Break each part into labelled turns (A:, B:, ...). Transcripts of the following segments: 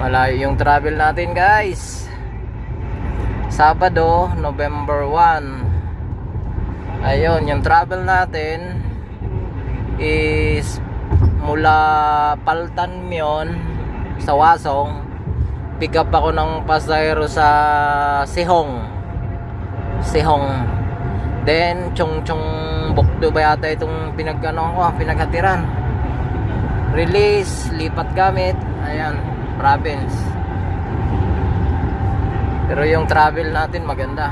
A: Malayo yung travel natin, guys. Sabado, November 1. Ayun, yung travel natin is mula Paltan Myon sa Wasong. Pick up ako ng pasahero sa Sihong. Then Chongchong Bukdo ba yata itong pinaghatiran. Release, lipat gamit. Ayan, province. Pero yung travel natin maganda.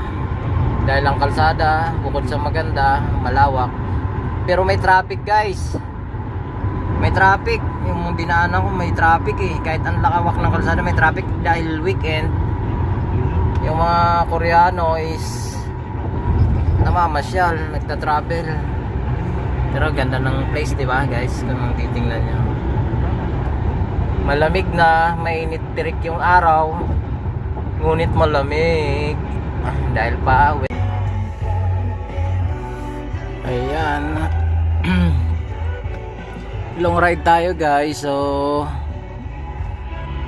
A: Dahil ang kalsada, bukod sa maganda, malawak. Pero may traffic, guys. May traffic. Yung dinaanan ko may traffic eh. Kahit ang lakawak ng kalsada may traffic dahil weekend. Yung mga Koreano is namamasyal, nagta-travel. Pero ganda ng place, di ba, guys? Kung titingnan nyo. Malamig na, mainit tirik yung araw. Ngunit malamig dahil pa ayan. Long ride tayo, guys. So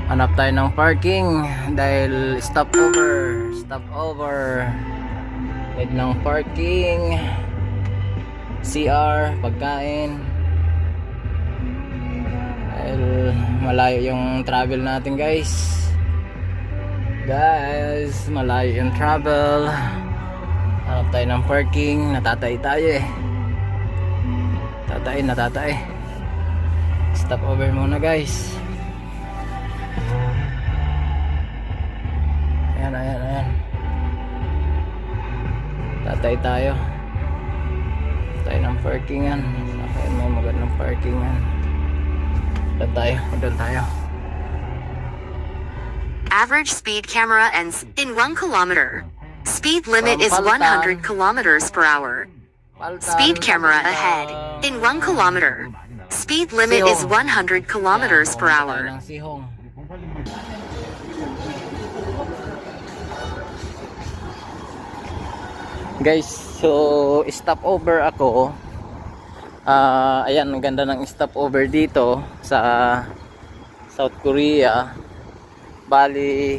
A: hanap tayo ng parking dahil stopover head ng parking, CR, pagkain. Dahil malayo yung travel natin, guys. Malayo yung travel. Hanap tayo ng parking. Natatay tayo eh. Natatay. Stop over muna, guys. Ayan. Tatay tayo. Tayo ng parkingan. Ayan, may magandang parkingan. Doon tayo.
B: Average speed camera ends in 1 kilometer. Speed limit is 100 kilometers per hour. Speed camera ahead in 1 kilometer. Speed limit is 100 kilometers per hour.
A: Guys, so stop over ako. Ayan, ang ganda ng stop over dito sa South Korea. Bali,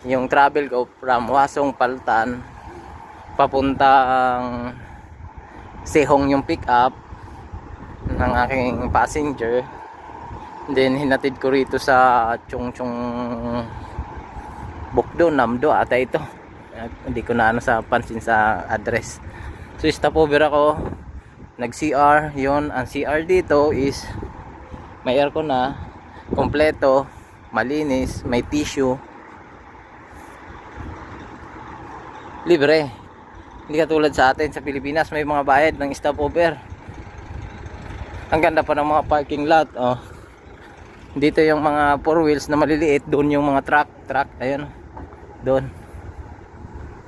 A: yung travel ko from Wasong Paltan papuntang Sihong yung pick up ng aking passenger. Then hinatid ko rito sa Chongchong Bukdo, Namdo ata ito. Hindi ko na sa pansin sa address. So stop over ako, nag CR. Yun, ang CR dito is may aircon na, kompleto, malinis, may tissue, libre. Hindi katulad sa atin sa Pilipinas, may mga bayad ng stopover. Ang ganda pa ng mga parking lot. Dito yung mga 4 wheels na maliliit, doon yung mga truck. Ayun, doon.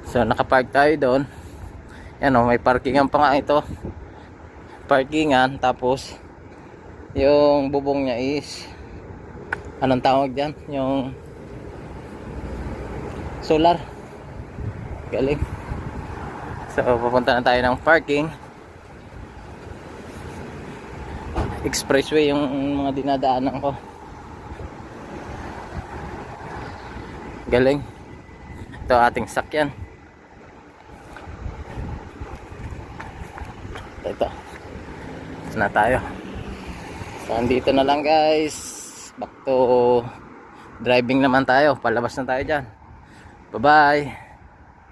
A: So nakapark tayo doon. Yan, may parkingan pa nga ito. Parkingan, tapos yung bubong niya is anong tawag dyan? Yung solar. Galing. So pupunta na tayo ng parking. Expressway yung mga dinadaanan ko. Galing. Ito ating sakyan. Ito na tayo. So andito na lang, guys. Back to driving naman tayo. Palabas na tayo dyan. Bye bye.